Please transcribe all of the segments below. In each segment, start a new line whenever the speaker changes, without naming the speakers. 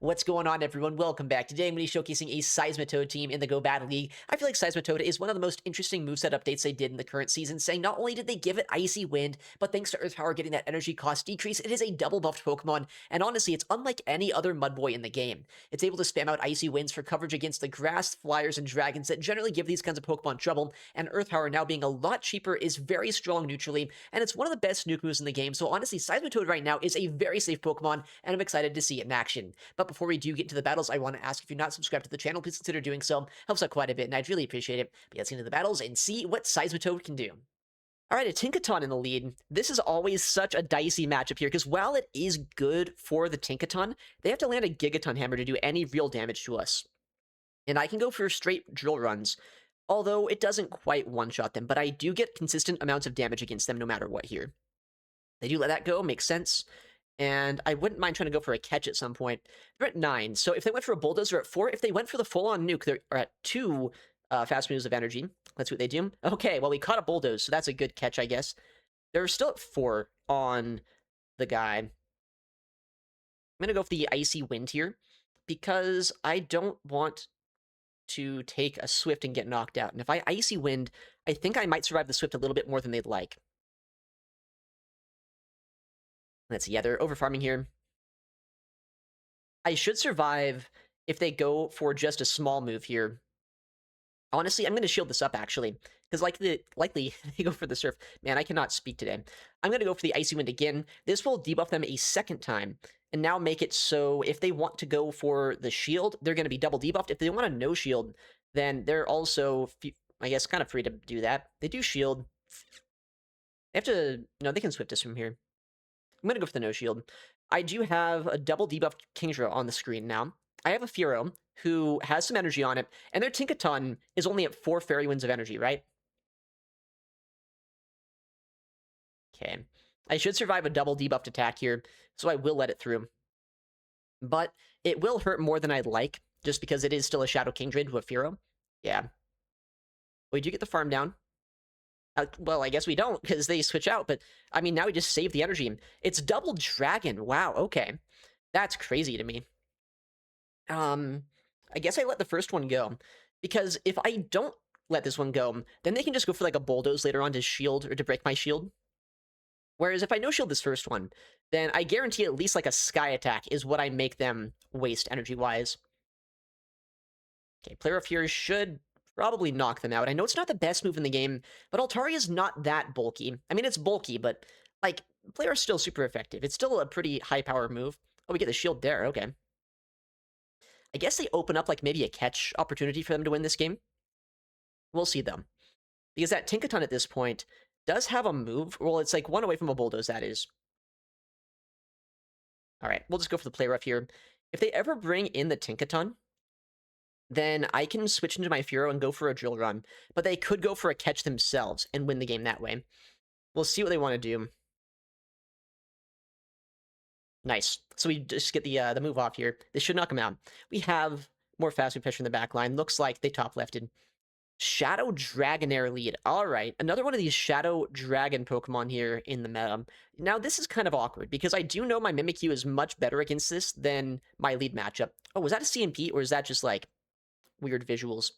What's going on, everyone? Welcome back. Today I'm going to be showcasing a Seismitoad team in the Go Battle League. I feel like Seismitoad is one of the most interesting moveset updates they did in the current season, saying not only did they give it Icy Wind, but thanks to Earth Power getting that energy cost decrease, it is a double buffed Pokemon, and honestly, it's unlike any other Mudboy in the game. It's able to spam out Icy Winds for coverage against the Grass, Flyers, and Dragons that generally give these kinds of Pokemon trouble, and Earth Power now being a lot cheaper is very strong neutrally, and it's one of the best nuke moves in the game, so honestly, Seismitoad right now is a very safe Pokemon, and I'm excited to see it in action. But before we do get into the battles, I want to ask if you're not subscribed to the channel, please consider doing so. Helps out quite a bit, and I'd really appreciate it. But let's get into the battles and see what Seismitoad can do. Alright, a Tinkaton in the lead. This is always such a dicey matchup here, because while it is good for the Tinkaton, they have to land a Gigaton Hammer to do any real damage to us. And I can go for straight drill runs, although it doesn't quite one-shot them, but I do get consistent amounts of damage against them no matter what here. They do let that go, makes sense. And I wouldn't mind trying to go for a catch at some point. They're at 9, so if they went for a Bulldozer at 4, if they went for the full-on nuke, they're at 2 fast moves of energy. Let's see what they do. Okay, well, we caught a Bulldoze, so that's a good catch, I guess. They're still at 4 on the guy. I'm going to go for the Icy Wind here, because I don't want to take a Swift and get knocked out. And if I Icy Wind, I think I might survive the Swift a little bit more than they'd like. Let's see, yeah, they're over-farming here. I should survive if they go for just a small move here. Honestly, I'm going to shield this up, actually, because likely they go for the Surf. Man, I cannot speak today. I'm going to go for the Icy Wind again. This will debuff them a second time, and now make it so if they want to go for the shield, they're going to be double debuffed. If they want a no-shield, then they're also, I guess, kind of free to do that. They do shield. They have to... No, they can Swift us from here. I'm going to go for the no-shield. I do have a double debuffed Kingdra on the screen now. I have a Fearow who has some energy on it, and their Tinkaton is only at 4 Fairy Winds of energy, right? Okay. I should survive a double debuffed attack here, so I will let it through. But it will hurt more than I'd like, just because it is still a Shadow Kingdra into a Fearow. Yeah. We do get the farm down. Well, I guess we don't, because they switch out, but, I mean, now we just save the energy. It's double dragon. Wow, okay. That's crazy to me. I guess I let the first one go, because if I don't let this one go, then they can just go for, like, a Bulldoze later on to shield, or to break my shield. Whereas if I no-shield this first one, then I guarantee at least, like, a Sky Attack is what I make them waste energy-wise. Okay, Player of Fear should probably knock them out. I know it's not the best move in the game, but Altaria is not that bulky. I mean, it's bulky, but, like, Player is still super effective. It's still a pretty high-power move. Oh, we get the shield there, okay. I guess they open up, like, maybe a catch opportunity for them to win this game. We'll see, though. Because that Tinkaton at this point does have a move. Well, it's, like, one away from a Bulldoze, that is. Alright, we'll just go for the Play Rough here. If they ever bring in the Tinkaton, then I can switch into my Fearow and go for a Drill Run. But they could go for a catch themselves and win the game that way. We'll see what they want to do. Nice. So we just get the move off here. This should knock them out. We have more fast move pressure in the back line. Looks like they top-lefted. Shadow Dragonair lead. Alright, another one of these Shadow Dragon Pokemon here in the meta. Now, this is kind of awkward, because I do know my Mimikyu is much better against this than my lead matchup. Oh, was that a CMP, or is that just, like, weird visuals?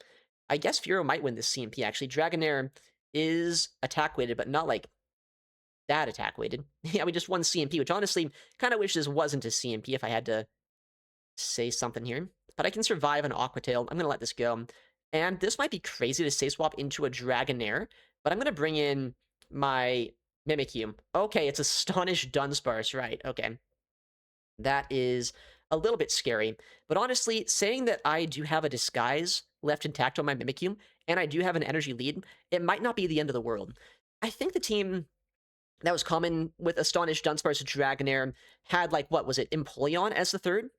I guess Fearow might win this CMP, actually. Dragonair is attack-weighted, but not, like, that attack-weighted. Yeah, we just won CMP, which honestly, kind of wish this wasn't a CMP if I had to say something here. But I can survive an Aqua Tail. I'm going to let this go. And this might be crazy to say swap into a Dragonair, but I'm going to bring in my Mimikyu. Okay, it's Astonished Dunsparce, right, okay. That is a little bit scary. But honestly, saying that I do have a Disguise left intact on my Mimikyu, and I do have an energy lead, it might not be the end of the world. I think the team that was common with Astonished Dunsparce Dragonair had, like, what was it, Empoleon as the third?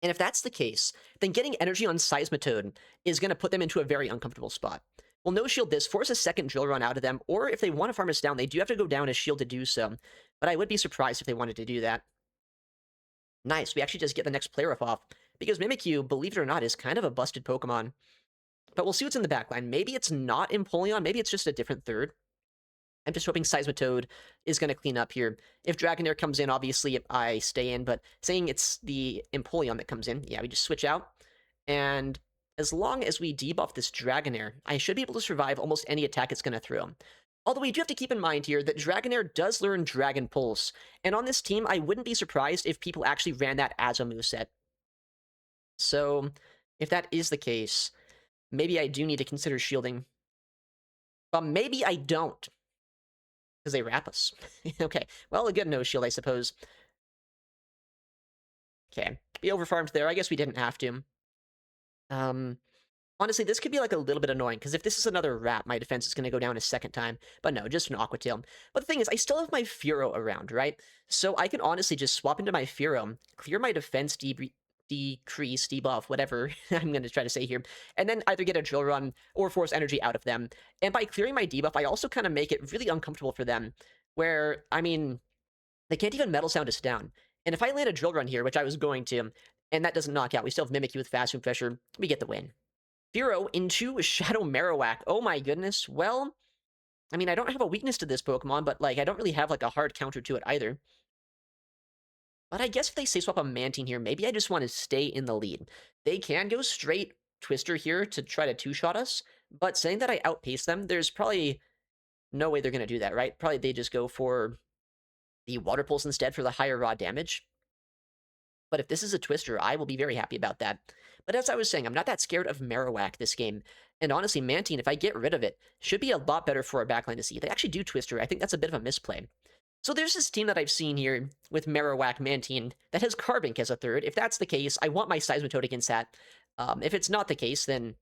And if that's the case, then getting energy on Seismitoad is going to put them into a very uncomfortable spot. Well, no-shield this, force a second Drill Run out of them, or if they want to farm us down, they do have to go down a shield to do so. But I would be surprised if they wanted to do that. Nice, we actually just get the next Play Rough off, because Mimikyu, believe it or not, is kind of a busted Pokemon. But we'll see what's in the backline. Maybe it's not Empoleon, maybe it's just a different third. I'm just hoping Seismitoad is going to clean up here. If Dragonair comes in, obviously I stay in, but saying it's the Empoleon that comes in, yeah, we just switch out. And as long as we debuff this Dragonair, I should be able to survive almost any attack it's going to throw. Although we do have to keep in mind here that Dragonair does learn Dragon Pulse, and on this team, I wouldn't be surprised if people actually ran that as a moveset. So, if that is the case, maybe I do need to consider shielding. But maybe I don't, because they wrap us. Okay, well, a good no-shield, I suppose. Okay, we overfarmed there. I guess we didn't have to. Honestly, this could be like a little bit annoying, because if this is another wrap, my defense is going to go down a second time. But no, just an Aqua Tail. But the thing is, I still have my Furo around, right? So I can honestly just swap into my Furo, clear my defense decrease, debuff, whatever I'm going to try to say here, and then either get a Drill Run or force energy out of them. And by clearing my debuff, I also kind of make it really uncomfortable for them, where, I mean, they can't even Metal Sound us down. And if I land a Drill Run here, which I was going to, and that doesn't knock out, we still have Mimikyu with Fast Move Pressure, we get the win. Furo into Shadow Marowak. Oh my goodness. Well, I mean, I don't have a weakness to this Pokemon, but, like, I don't really have, like, a hard counter to it either. But I guess if they say swap a Mantine here, maybe I just want to stay in the lead. They can go straight Twister here to try to two-shot us, but saying that I outpace them, there's probably no way they're going to do that, right? Probably they just go for the Water Pulse instead for the higher raw damage. But if this is a Twister, I will be very happy about that. But as I was saying, I'm not that scared of Marowak this game. And honestly, Mantine, if I get rid of it, should be a lot better for a backline to see. They actually do Twister. I think that's a bit of a misplay. So there's this team that I've seen here with Marowak, Mantine, that has Carbink as a third. If that's the case, I want my Seismitoad against that. If it's not the case, then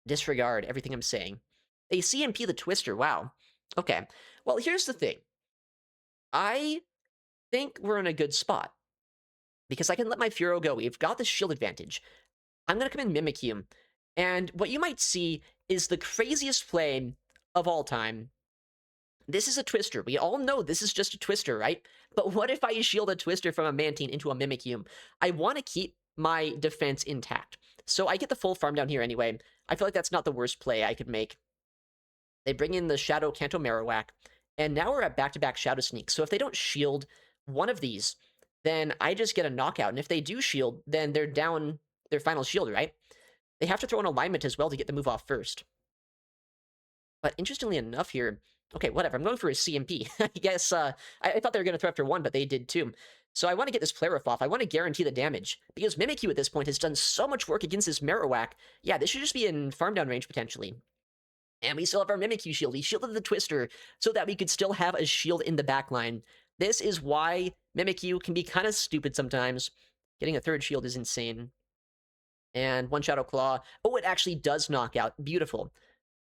disregard everything I'm saying. They CMP the Twister. Wow. Okay. Well, here's the thing. I think we're in a good spot, because I can let my Furo go. We've got the shield advantage. I'm going to come in Mimikyu, and what you might see is the craziest play of all time. This is a Twister. We all know this is just a Twister, right? But what if I shield a Twister from a Mantine into a Mimikyu? I want to keep my defense intact. So I get the full farm down here anyway. I feel like that's not the worst play I could make. They bring in the Shadow Kanto Marowak, and now we're at back-to-back Shadow Sneak. So if they don't shield one of these, then I just get a knockout. And if they do shield, then they're down their final shield, right? They have to throw an alignment as well to get the move off first. But interestingly enough here, okay, whatever, I'm going for a CMP. I guess, I thought they were going to throw after one, but they did too. So I want to get this Play Rough off. I want to guarantee the damage, because Mimikyu at this point has done so much work against this Marowak. Yeah, this should just be in farm down range potentially. And we still have our Mimikyu shield. He shielded the Twister so that we could still have a shield in the backline. This is why Mimikyu can be kind of stupid sometimes. Getting a third shield is insane. And one Shadow Claw. Oh, it actually does knock out. Beautiful.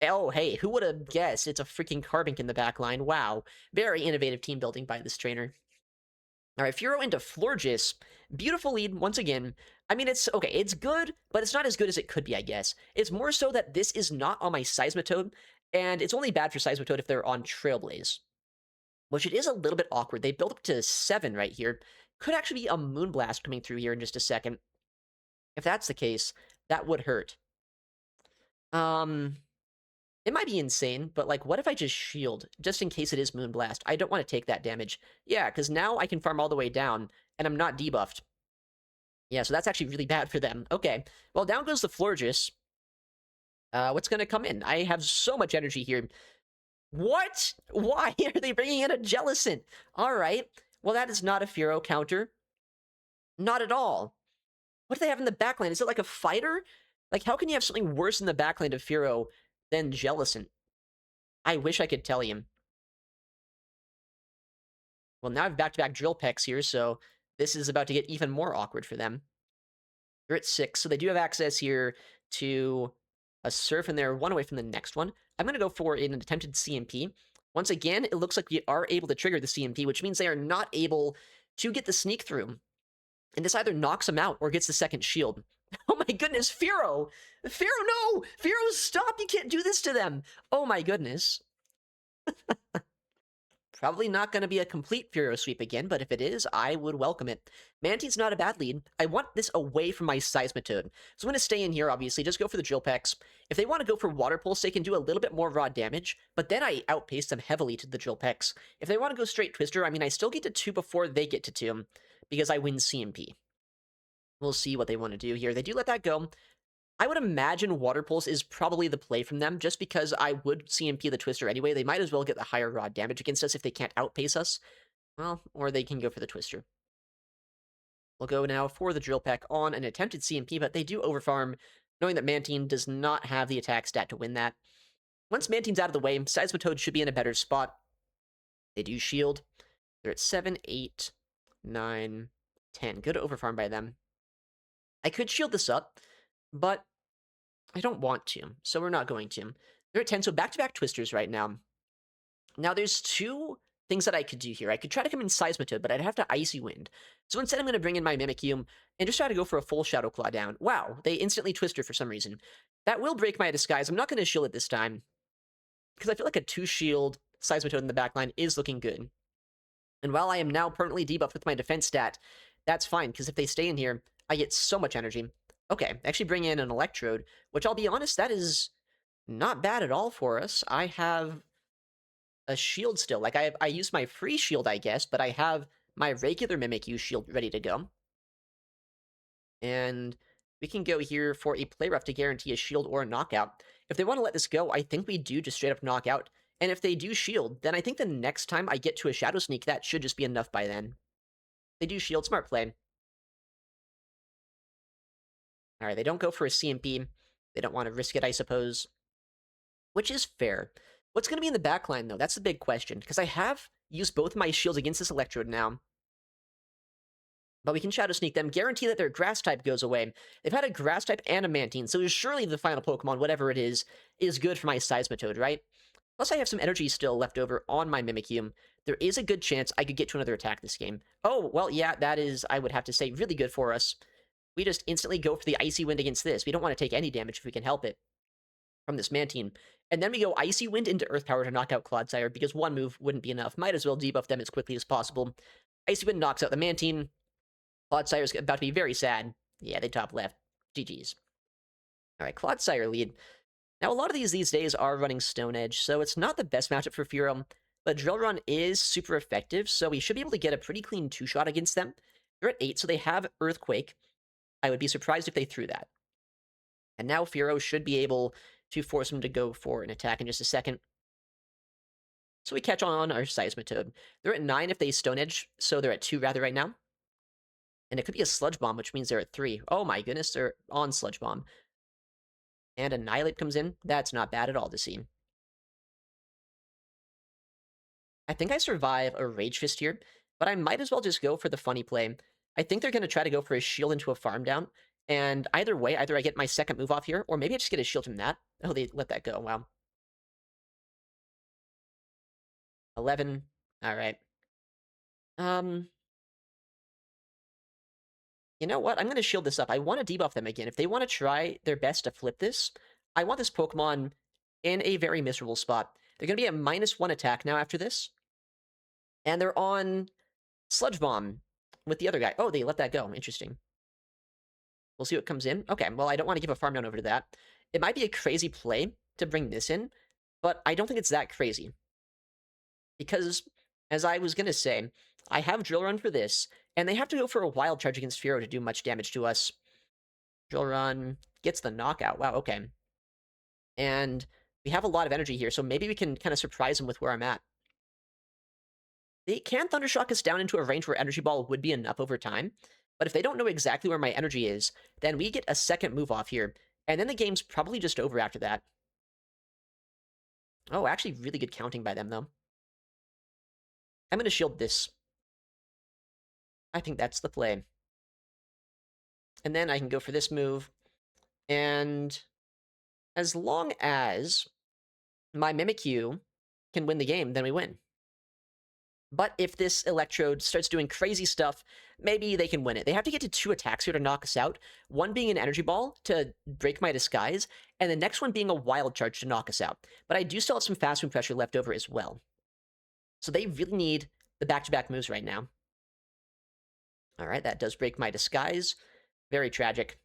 Oh, hey, who would have guessed it's a freaking Carbink in the backline? Wow. Very innovative team building by this trainer. All right, Furo into Florges. Beautiful lead once again. I mean, it's okay, it's good, but it's not as good as it could be, I guess. It's more so that this is not on my Seismitoad, and it's only bad for Seismitoad if they're on Trailblaze, which it is a little bit awkward. They build up to 7 right here. Could actually be a Moonblast coming through here in just a second. If that's the case, that would hurt. It might be insane, but, like, what if I just shield, just in case it is Moonblast? I don't want to take that damage. Yeah, because now I can farm all the way down, and I'm not debuffed. Yeah, so that's actually really bad for them. Okay, well, down goes the Florges. What's going to come in? I have so much energy here. What? Why are they bringing in a Jellicent? All right, well, that is not a Furo counter. Not at all. What do they have in the backline? Is it like a fighter? Like, how can you have something worse in the backline of Furo than Jellicent? I wish I could tell you. Well, now I have back-to-back Drill Pecks here, so this is about to get even more awkward for them. They're at 6, so they do have access here to a Surf, and they're 1 away from the next one. I'm going to go for an attempted CMP. Once again, it looks like we are able to trigger the CMP, which means they are not able to get the sneak through. And this either knocks them out or gets the second shield. Oh my goodness, Furo! Furo, no! Furo, stop! You can't do this to them! Oh my goodness. Probably not going to be a complete Furo sweep again, but if it is, I would welcome it. Mantine's not a bad lead. I want this away from my Seismitoad. So I'm going to stay in here, obviously, just go for the Drill Pecks. If they want to go for Water Pulse, they can do a little bit more raw damage, but then I outpace them heavily to the Drill Pecks. If they want to go straight Twister, I mean, I still get to 2 before they get to 2, because I win CMP. We'll see what they want to do here. They do let that go. I would imagine Water Pulse is probably the play from them, just because I would CMP the Twister anyway. They might as well get the higher raw damage against us if they can't outpace us. Well, or they can go for the Twister. We'll go now for the Drill Peck on an attempted CMP, but they do overfarm, knowing that Mantine does not have the attack stat to win that. Once Mantine's out of the way, Seismitoad should be in a better spot. They do shield. They're at 7, 8, 9, 10. Good overfarm by them. I could shield this up, but I don't want to, so we're not going to. They're at 10, so back-to-back Twisters right now. Now, there's 2 things that I could do here. I could try to come in Seismitoad, but I'd have to Icy Wind. So instead, I'm going to bring in my Mimikyu and just try to go for a full Shadow Claw down. Wow, they instantly Twister for some reason. That will break my Disguise. I'm not going to shield it this time, because I feel like a 2-shield Seismitoad in the backline is looking good. And while I am now permanently debuffed with my defense stat, that's fine, because if they stay in here, I get so much energy. Okay, actually bring in an Electrode, which I'll be honest, that is not bad at all for us. I have a shield still. Like, I use my free shield, I guess, but I have my regular Mimikyu shield ready to go. And we can go here for a play rough to guarantee a shield or a knockout. If they want to let this go, I think we do just straight up knockout. And if they do shield, then I think the next time I get to a Shadow Sneak, that should just be enough by then. They do shield, smart play. Alright, they don't go for a CMP. They don't want to risk it, I suppose. Which is fair. What's going to be in the backline, though? That's the big question. Because I have used both my shields against this Electrode now. But we can Shadow Sneak them, guarantee that their Grass type goes away. They've had a Grass type and a Mantine, so surely the final Pokemon, whatever it is good for my Seismitoad, right? Plus, I have some energy still left over on my Mimikyu. There is a good chance I could get to another attack this game. Oh, well, yeah, that is, I would have to say, really good for us. We just instantly go for the Icy Wind against this. We don't want to take any damage if we can help it from this Mantine. And then we go Icy Wind into Earth Power to knock out Clodsire, because one move wouldn't be enough. Might as well debuff them as quickly as possible. Icy Wind knocks out the Mantine. Clodsire's about to be very sad. Yeah, they top left. GG's. Alright, Clodsire lead. Now, a lot of these days are running Stone Edge, so it's not the best matchup for Furo, but Drill Run is super effective, so we should be able to get a pretty clean 2-shot against them. They're at 8, so they have Earthquake. I would be surprised if they threw that. And now Furo should be able to force them to go for an attack in just a second. So we catch on our Seismitoad. They're at 9 if they Stone Edge, so they're at 2 rather right now. And it could be a Sludge Bomb, which means they're at 3. Oh my goodness, they're on Sludge Bomb. And Annihilate comes in. That's not bad at all to see. I think I survive a Rage Fist here, but I might as well just go for the funny play. I think they're going to try to go for a shield into a farm down, and either way, either I get my second move off here, or maybe I just get a shield from that. Oh, they let that go, wow. 11, alright. You know what? I'm going to shield this up. I want to debuff them again. If they want to try their best to flip this, I want this Pokemon in a very miserable spot. They're going to be at -1 attack now after this. And they're on Sludge Bomb with the other guy. Oh, they let that go. Interesting. We'll see what comes in. Okay, well, I don't want to give a farm down over to that. It might be a crazy play to bring this in, but I don't think it's that crazy. Because, as I was going to say, I have Drill Run for this, and they have to go for a Wild Charge against Furo to do much damage to us. Drill Run gets the knockout. Wow, okay. And we have a lot of energy here, so maybe we can kind of surprise them with where I'm at. They can Thundershock us down into a range where Energy Ball would be enough over time, but if they don't know exactly where my energy is, then we get a second move off here, and then the game's probably just over after that. Oh, actually really good counting by them, though. I'm going to shield this. I think that's the play. And then I can go for this move, and as long as my Mimikyu can win the game, then we win. But if this Electrode starts doing crazy stuff, maybe they can win it. They have to get to 2 attacks here to knock us out. One being an Energy Ball to break my Disguise, and the next one being a Wild Charge to knock us out. But I do still have some fast move pressure left over as well. So they really need the back-to-back moves right now. All right, that does break my disguise. Very tragic.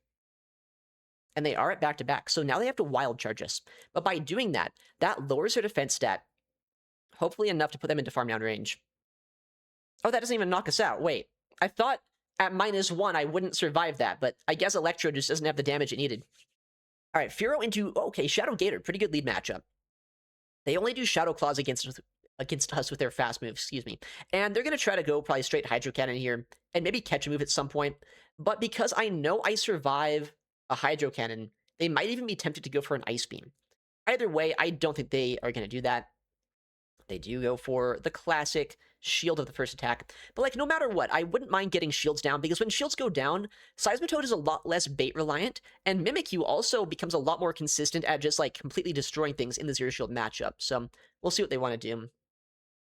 And they are at back-to-back, so now they have to wild charge us. But by doing that, that lowers their defense stat, hopefully enough to put them into farm down range. Oh, that doesn't even knock us out. Wait, I thought at -1 I wouldn't survive that, but I guess Electro just doesn't have the damage it needed. All right, Fearow into, okay, Shadow Gator, pretty good lead matchup. They only do Shadow Claws against us with their fast moves, excuse me. And they're going to try to go probably straight Hydro Cannon here and maybe catch a move at some point. But because I know I survive a Hydro Cannon, they might even be tempted to go for an Ice Beam. Either way, I don't think they are going to do that. They do go for the classic shield of the first attack. But, like, no matter what, I wouldn't mind getting shields down, because when shields go down, Seismitoad is a lot less bait-reliant, and Mimikyu also becomes a lot more consistent at just, like, completely destroying things in the Zero Shield matchup. So, we'll see what they want to do.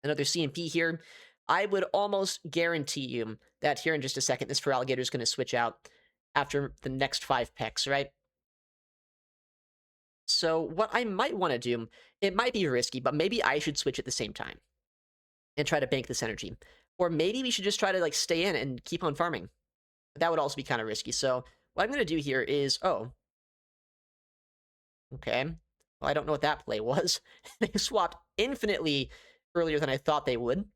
Another CMP here. I would almost guarantee you that here in just a second, this Feraligatr is going to switch out after the next 5 pecks, right? So what I might want to do, it might be risky, but maybe I should switch at the same time and try to bank this energy. Or maybe we should just try to, like, stay in and keep on farming. That would also be kind of risky. So what I'm going to do here is, oh, okay. Well, I don't know what that play was. They swapped infinitely earlier than I thought they would.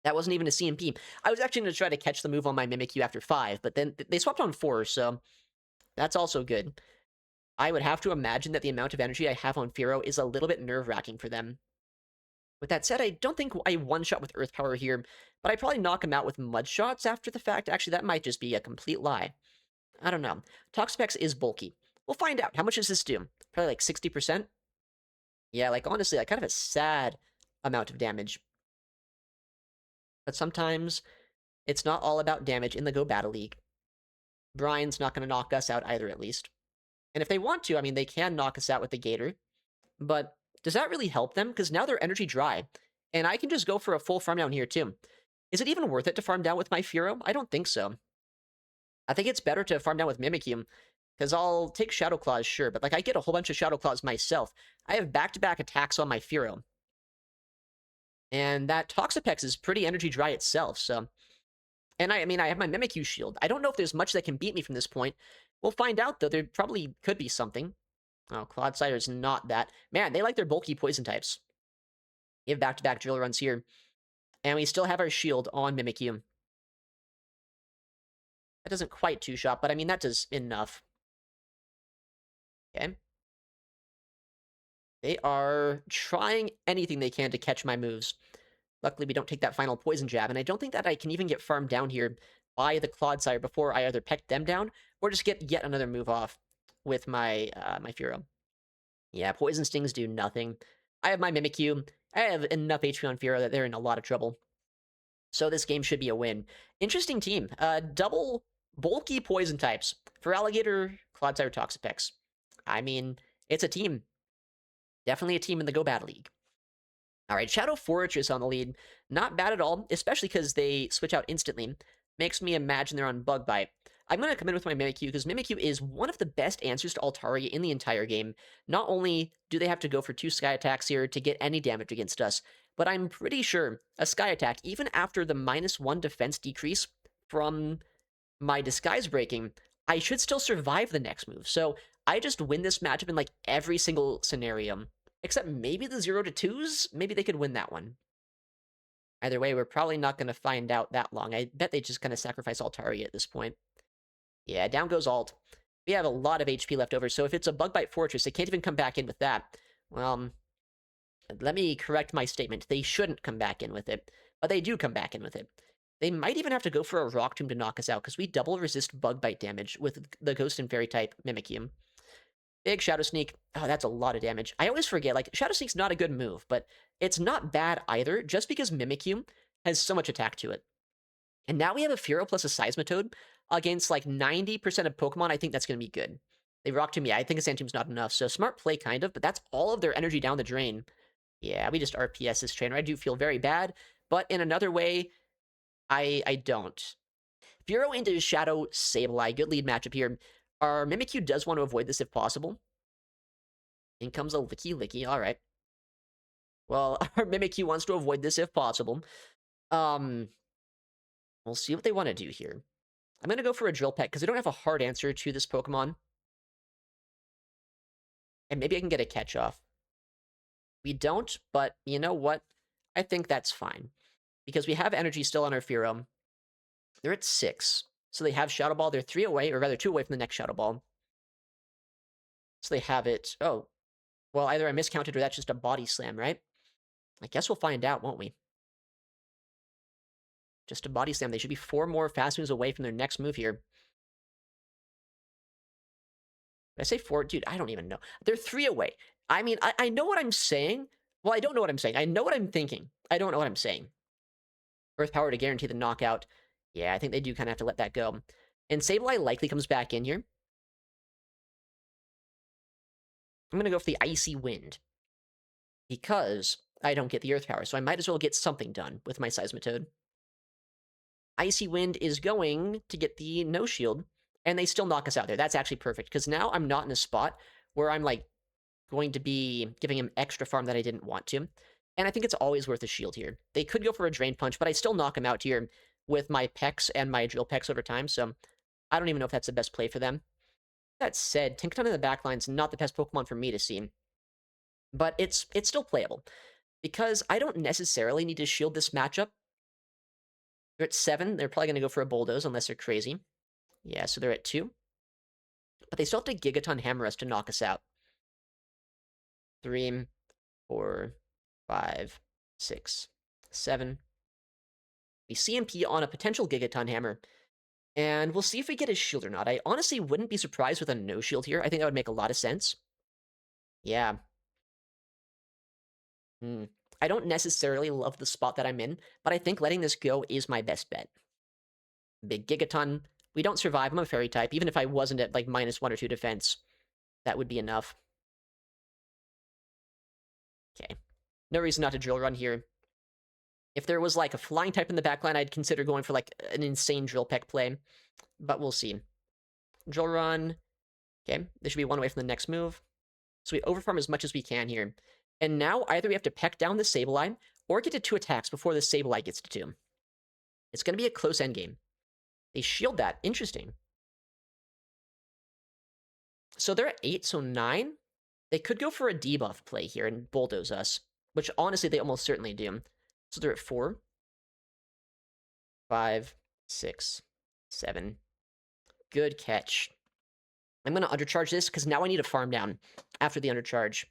That wasn't even a CMP. I was actually going to try to catch the move on my Mimikyu after 5, but then they swapped on 4, so that's also good. I would have to imagine that the amount of energy I have on Fearow is a little bit nerve-wracking for them. With that said, I don't think I one-shot with Earth Power here, but I probably knock him out with Mud Shots after the fact. Actually, that might just be a complete lie. I don't know. Toxapex is bulky. We'll find out. How much does this do? Probably like 60%? Yeah, like, honestly, like, kind of a sad amount of damage. But sometimes it's not all about damage in the Go Battle League. Brian's not going to knock us out either, at least. And if they want to, I mean, they can knock us out with the Gator. But does that really help them? Because now they're energy dry. And I can just go for a full farm down here, too. Is it even worth it to farm down with my Fearow? I don't think so. I think it's better to farm down with Mimikyu, because I'll take Shadow Claws, sure. But, like, I get a whole bunch of Shadow Claws myself. I have back-to-back attacks on my Fearow. And that Toxapex is pretty energy dry itself, so... And I mean, I have my Mimikyu shield. I don't know if there's much that can beat me from this point. We'll find out, though. There probably could be something. Oh, Clodsire is not that. Man, they like their bulky poison types. We have back-to-back drill runs here. And we still have our shield on Mimikyu. That doesn't quite two-shot, but I mean, that does enough. Okay. They are trying anything they can to catch my moves. Luckily, we don't take that final poison jab, and I don't think that I can even get farmed down here by the Clodsire before I either peck them down or just get yet another move off with my my Fearow. Yeah, poison stings do nothing. I have my Mimikyu. I have enough HP on Fearow that they're in a lot of trouble. So this game should be a win. Interesting team. Double bulky poison types. Feraligatr, Clodsire, Toxapex. I mean, it's a team. Definitely a team in the Go Battle League. All right, Shadow Forretress on the lead. Not bad at all, especially because they switch out instantly. Makes me imagine they're on Bug Bite. I'm going to come in with my Mimikyu, because Mimikyu is one of the best answers to Altaria in the entire game. Not only do they have to go for 2 Sky Attacks here to get any damage against us, but I'm pretty sure a Sky Attack, even after the -1 defense decrease from my Disguise Breaking, I should still survive the next move. So I just win this matchup in, like, every single scenario. Except maybe the 0-2s? Maybe they could win that one. Either way, we're probably not going to find out that long. I bet they just kind of sacrifice Altaria at this point. Yeah, down goes Alt. We have a lot of HP left over, so if it's a Bug Bite Fortress, they can't even come back in with that. Well, let me correct my statement. They shouldn't come back in with it, but they do come back in with it. They might even have to go for a Rock Tomb to knock us out, because we double resist Bug Bite damage with the Ghost and Fairy type Mimikyu. Big Shadow Sneak. Oh, that's a lot of damage. I always forget, like, Shadow Sneak's not a good move, but it's not bad either, just because Mimikyu has so much attack to it. And now we have a Fearow plus a Seismitoad against, like, 90% of Pokemon. I think that's going to be good. They Rock Tomb, yeah, I think a Sand Tomb's not enough, so smart play, kind of, but that's all of their energy down the drain. Yeah, we just RPS this trainer. I do feel very bad, but in another way, I don't. Fearow into Shadow Sableye. Good lead matchup here. Our Mimikyu does want to avoid this if possible. In comes a Licky Licky. All right. Well, our Mimikyu wants to avoid this if possible. We'll see what they want to do here. I'm going to go for a Drill Peck because I don't have a hard answer to this Pokemon. And maybe I can get a Catch Off. We don't, but you know what? I think that's fine. Because we have energy still on our Fearow. They're at 6. So they have Shadow Ball. They're 3 away, or rather 2 away from the next Shadow Ball. So they have it. Oh, well, either I miscounted or that's just a Body Slam, right? I guess we'll find out, won't we? Just a Body Slam. They should be 4 more fast moves away from their next move here. Did I say 4? Dude, I don't even know. They're 3 away. I mean, I know what I'm saying. Well, I don't know what I'm saying. I know what I'm thinking. I don't know what I'm saying. Earth Power to guarantee the knockout. Yeah, I think they do kind of have to let that go. And Sableye likely comes back in here. I'm going to go for the Icy Wind. Because I don't get the Earth Power, so I might as well get something done with my Seismitoad. Icy Wind is going to get the No Shield, and they still knock us out there. That's actually perfect, because now I'm not in a spot where I'm, like, going to be giving him extra farm that I didn't want to. And I think it's always worth a shield here. They could go for a Drain Punch, but I still knock him out here with my Pecks and my Drill Pecks over time, so I don't even know if that's the best play for them. That said, Tinkaton in the backline's not the best Pokemon for me to see. But it's still playable. Because I don't necessarily need to shield this matchup. They're at 7. They're probably going to go for a Bulldoze unless they're crazy. Yeah, so they're at 2. But they still have to Gigaton Hammer us to knock us out. 3, 4, 5, 6, 7. We CMP on a potential Gigaton Hammer. And we'll see if we get his shield or not. I honestly wouldn't be surprised with a no shield here. I think that would make a lot of sense. Yeah. I don't necessarily love the spot that I'm in, but I think letting this go is my best bet. Big Gigaton. We don't survive. I'm a Fairy type. Even if I wasn't at, like, -1 or 2 defense, that would be enough. Okay. No reason not to Drill Run here. If there was, like, a Flying type in the backline, I'd consider going for, like, an insane Drill Peck play. But we'll see. Drill Run. Okay. This should be 1 away from the next move. So we overfarm as much as we can here. And now either we have to peck down the Sableye or get to 2 attacks before the Sableye gets to 2. It's going to be a close endgame. They shield that. Interesting. So they're at 8, so 9. They could go for a debuff play here and bulldoze us, which honestly they almost certainly do. So they're at 4, 5, 6, 7. Good catch. I'm going to undercharge this because now I need to farm down after the undercharge.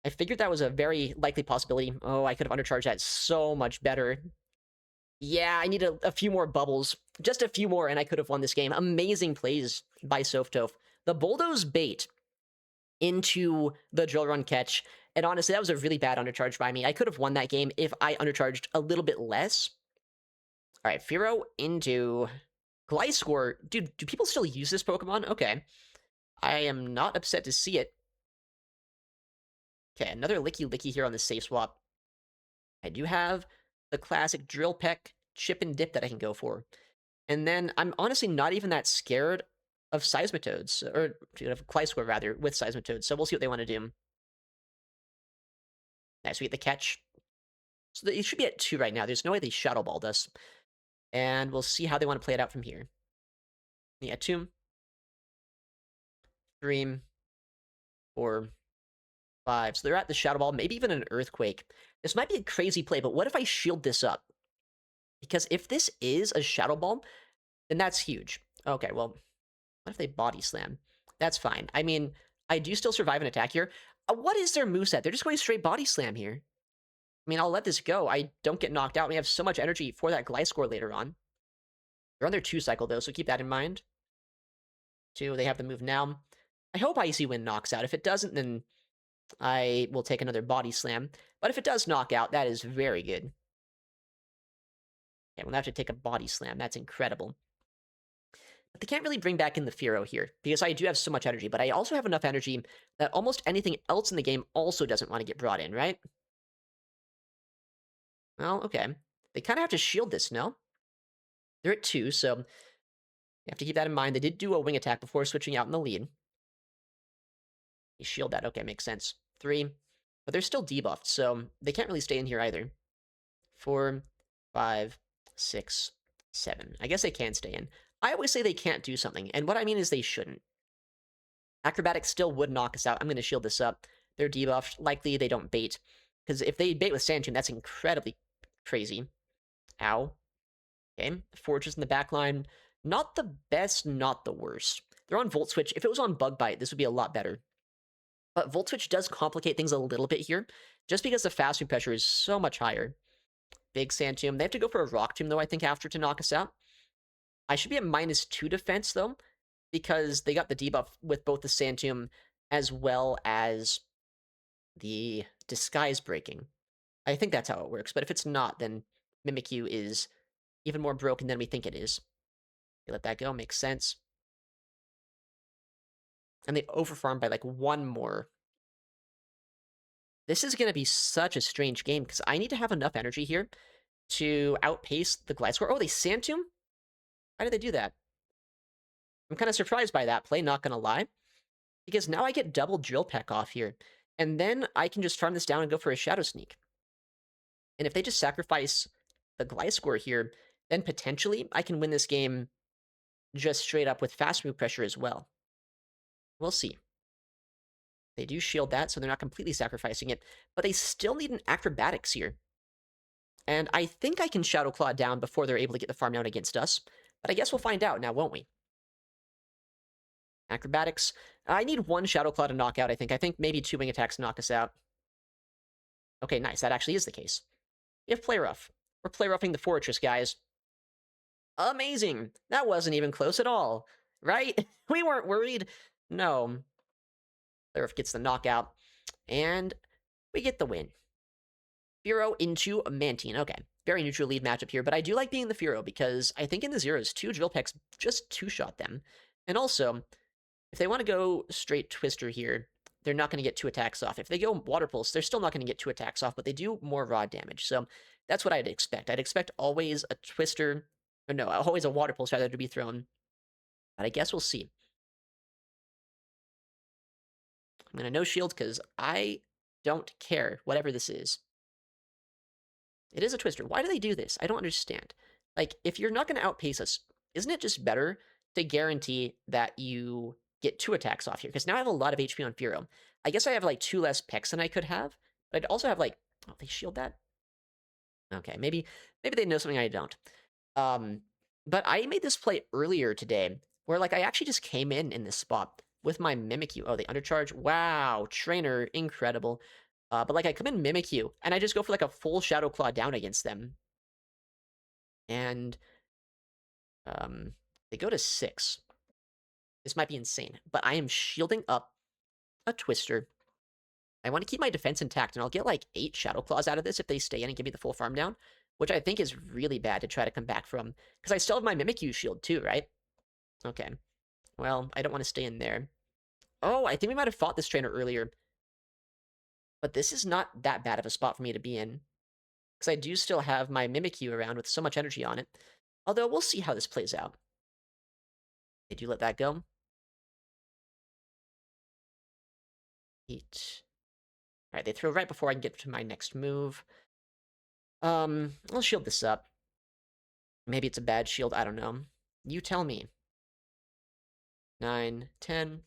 I figured that was a very likely possibility. Oh, I could have undercharged that so much better. Yeah, I need a few more bubbles. Just a few more, and I could have won this game. Amazing plays by Softoph. The Bulldoze bait into the Drill Run catch. And honestly, that was a really bad undercharge by me. I could have won that game if I undercharged a little bit less. All right, Fearow into Gliscor. Dude, do people still use this Pokemon? Okay. I am not upset to see it. Okay, another Licky Licky here on the safe swap. I do have the classic Drill Peck, Chip and Dip that I can go for. And then I'm honestly not even that scared of Seismitoads, or of Gliscor rather, with Seismitoads, so we'll see what they want to do. Nice, we get the catch. So it should be at 2 right now. There's no way they Shadow Balled us. And we'll see how they want to play it out from here. Yeah, 2, 3, 4, 5. So they're at the Shadow Ball, maybe even an Earthquake. This might be a crazy play, but what if I shield this up? Because if this is a Shadow Ball, then that's huge. Okay, well, what if they Body Slam? That's fine. I mean, I do still survive an attack here. What is their moveset? They're just going straight Body Slam here. I mean, I'll let this go. I don't get knocked out. We have so much energy for that Gliscor later on. They're on their 2 cycle, though, so keep that in mind. 2, they have the move now. I hope Icy Wind knocks out. If it doesn't, then I will take another Body Slam. But if it does knock out, that is very good. Okay, we'll have to take a Body Slam. That's incredible. But they can't really bring back in the Fearow here, because I do have so much energy, but I also have enough energy that almost anything else in the game also doesn't want to get brought in, right? Well, okay. They kind of have to shield this, no? They're at 2, so you have to keep that in mind. They did do a wing attack before switching out in the lead. You shield that. Okay, makes sense. 3. But they're still debuffed, so they can't really stay in here either. 4, 5, 6, 7. I guess they can stay in. I always say they can't do something, and what I mean is they shouldn't. Acrobatics still would knock us out. I'm going to shield this up. They're debuffed. Likely they don't bait. Because if they bait with Sand Tomb, that's incredibly crazy. Ow. Okay. Forretress in the back line. Not the best, not the worst. They're on Volt Switch. If it was on Bug Bite, this would be a lot better. But Volt Switch does complicate things a little bit here, just because the fast move pressure is so much higher. Big Sand Tomb. They have to go for a Rock Tomb, though, I think, after to knock us out. I should be at -2 defense, though, because they got the debuff with both the Sand Tomb as well as the Disguise Breaking. I think that's how it works, but if it's not, then Mimikyu is even more broken than we think it is. You let that go, makes sense. And they overfarm by, like, 1 more. This is going to be such a strange game, because I need to have enough energy here to outpace the Gliscor. Oh, they Sand Tomb? Why did they do that? I'm kind of surprised by that play, not gonna lie. Because now I get double Drill Peck off here. And then I can just farm this down and go for a Shadow Sneak. And if they just sacrifice the Gliscor here, then potentially I can win this game just straight up with fast move pressure as well. We'll see. They do shield that, so they're not completely sacrificing it. But they still need an Acrobatics here. And I think I can Shadow Claw down before they're able to get the farm down against us. But I guess we'll find out now, won't we? Acrobatics. I need 1 Shadow Claw to knock out, I think. I think maybe 2 Wing Attacks to knock us out. Okay, nice. That actually is the case. We have Play Rough. We're Play Roughing the Forretress, guys. Amazing! That wasn't even close at all. Right? We weren't worried. No. Play Rough gets the knockout. And we get the win. Fearow into Mantine. Okay. Very neutral lead matchup here, but I do like being the Fearow because I think in the Zeros, 2 Drill Pecks just 2-shot them. And also, if they want to go straight Twister here, they're not going to get 2 attacks off. If they go Water Pulse, they're still not going to get 2 attacks off, but they do more raw damage. So that's what I'd expect. I'd expect always a Twister, or no, always a Water Pulse rather to be thrown. But I guess we'll see. I'm going to no shield because I don't care, whatever this is. It is a Twister. Why do they do this? I don't understand. Like, if you're not going to outpace us, isn't it just better to guarantee that you get 2 attacks off here? Because now I have a lot of HP on Fearow. I guess I have, like, 2 less Pecks than I could have. But I'd also have, like... Oh, they shield that? Okay, maybe they know something I don't. But I made this play earlier today, where, like, I actually just came in this spot with my Mimikyu. Oh, they undercharge. Wow, Trainer, incredible. But, like, I come in Mimikyu, and I just go for, like, a full Shadow Claw down against them. And, they go to 6. This might be insane, but I am shielding up a Twister. I want to keep my defense intact, and I'll get, like, 8 Shadow Claws out of this if they stay in and give me the full farm down, which I think is really bad to try to come back from, because I still have my Mimikyu shield, too, right? Okay. Well, I don't want to stay in there. Oh, I think we might have fought this trainer earlier. But this is not that bad of a spot for me to be in. Because I do still have my Mimikyu around with so much energy on it. Although, we'll see how this plays out. They do let that go. 8. Alright, they throw right before I can get to my next move. I'll shield this up. Maybe it's a bad shield, I don't know. You tell me. 9, 10...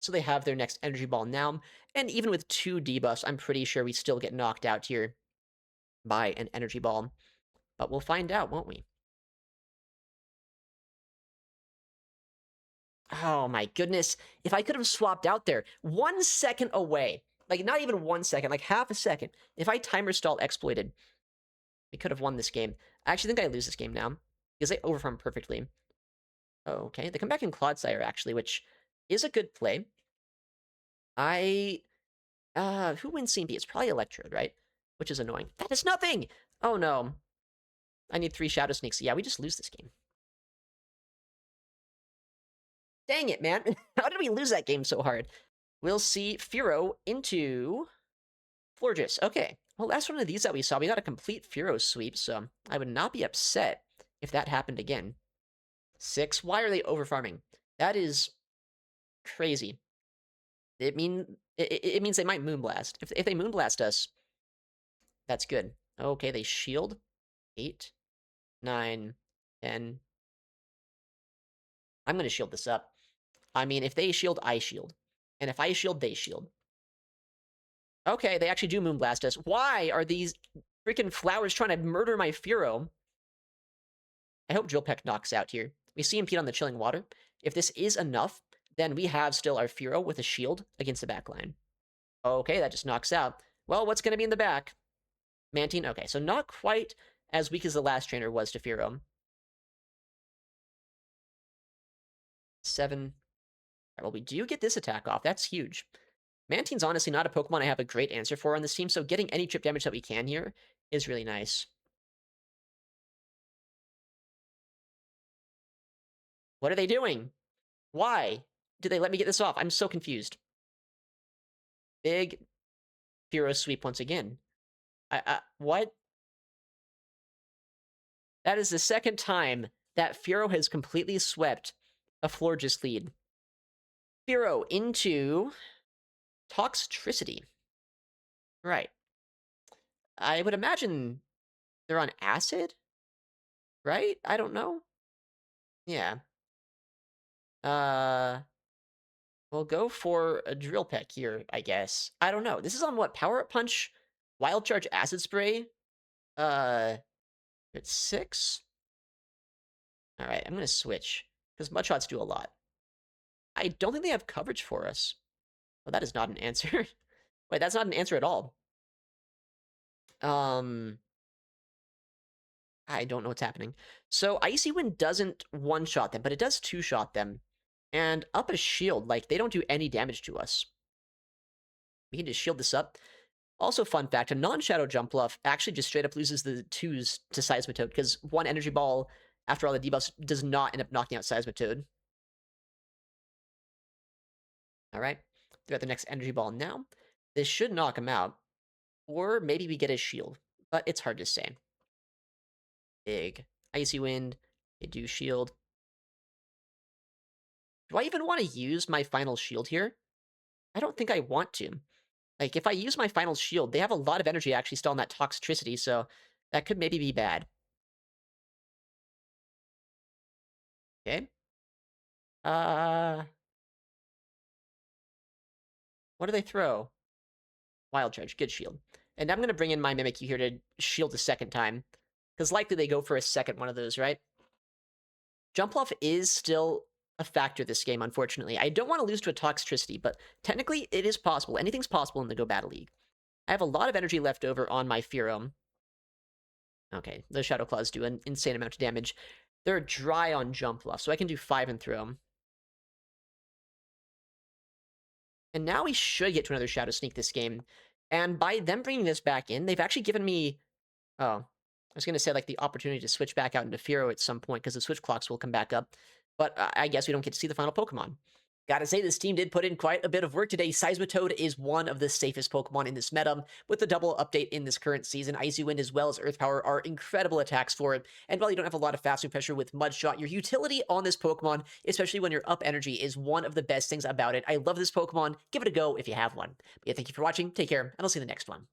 So they have their next Energy Ball now, and even with 2 debuffs, I'm pretty sure we still get knocked out here by an Energy Ball. But we'll find out, won't we? Oh my goodness, if I could have swapped out there, 1 second away, like not even 1 second, like half a second, if I timer stall exploited, we could have won this game. I actually think I lose this game now, because they overfarm perfectly. Okay, they come back in Clodsire, actually, which is a good play. Who wins CMP? It's probably Electrode, right? Which is annoying. That is nothing! Oh no. I need 3 Shadow Sneaks. Yeah, we just lose this game. Dang it, man. How did we lose that game so hard? We'll see Fearow into Florges. Okay. Well, last one of these that we saw, we got a complete Fearow sweep, so I would not be upset if that happened again. 6. Why are they overfarming? That is crazy. It means they might Moonblast. If they Moonblast us, that's good. Okay, they shield. 8, 9, 10. I'm going to shield this up. I mean, if they shield, I shield. And if I shield, they shield. Okay, they actually do Moonblast us. Why are these freaking flowers trying to murder my Fearow? I hope Drill Peck knocks out here. We CMP'd on the Chilling Water. If this is enough, then we have still our Fearow with a shield against the backline. Okay, that just knocks out. Well, what's going to be in the back? Mantine? Okay, so not quite as weak as the last trainer was to Fearow. 7. Right, well, we do get this attack off. That's huge. Mantine's honestly not a Pokemon I have a great answer for on this team, so getting any chip damage that we can here is really nice. What are they doing? Why did they let me get this off? I'm so confused. Big Fearow sweep once again. What? That is the second time that Fearow has completely swept a Florges lead. Fearow into Toxtricity. Right. I would imagine they're on acid, right? I don't know. Yeah. We'll go for a Drill Peck here, I guess. I don't know. This is on what? Power Up Punch, Wild Charge, Acid Spray. It's 6. All right, I'm gonna switch because Mudshots do a lot. I don't think they have coverage for us. Well, that is not an answer. Wait, that's not an answer at all. I don't know what's happening. So Icy Wind doesn't one-shot them, but it does two-shot them. And up a shield, like, they don't do any damage to us. We can just shield this up. Also, fun fact, a non-Shadow Jumpluff actually just straight up loses the 2s to Seismitoad, because one Energy Ball, after all the debuffs, does not end up knocking out Seismitoad. Alright, they're at the next Energy Ball now. This should knock him out. Or maybe we get his shield, but it's hard to say. Big Icy Wind, they do shield. Do I even want to use my final shield here? I don't think I want to. Like, if I use my final shield, they have a lot of energy actually still on that Toxtricity, so that could maybe be bad. Okay. What do they throw? Wild Charge, good shield. And I'm going to bring in my Mimikyu here to shield a second time, because likely they go for a second one of those, right? Jumpluff is still a factor this game, unfortunately. I don't want to lose to a Toxtricity, but technically it is possible. Anything's possible in the Go Battle League. I have a lot of energy left over on my Fearow. Okay, the Shadow Claws do an insane amount of damage. They're dry on Jumpluff, so I can do 5 and throw them. And now we should get to another Shadow Sneak this game. And by them bringing this back in, they've actually given me... Oh, I was going to say, like, the opportunity to switch back out into Fearow at some point, because the switch clocks will come back up. But I guess we don't get to see the final Pokemon. Gotta say, this team did put in quite a bit of work today. Seismitoad is one of the safest Pokemon in this meta. With the double update in this current season, Icy Wind as well as Earth Power are incredible attacks for it. And while you don't have a lot of fast move pressure with Mudshot, your utility on this Pokemon, especially when you're up energy, is one of the best things about it. I love this Pokemon. Give it a go if you have one. But yeah, thank you for watching. Take care, and I'll see you in the next one.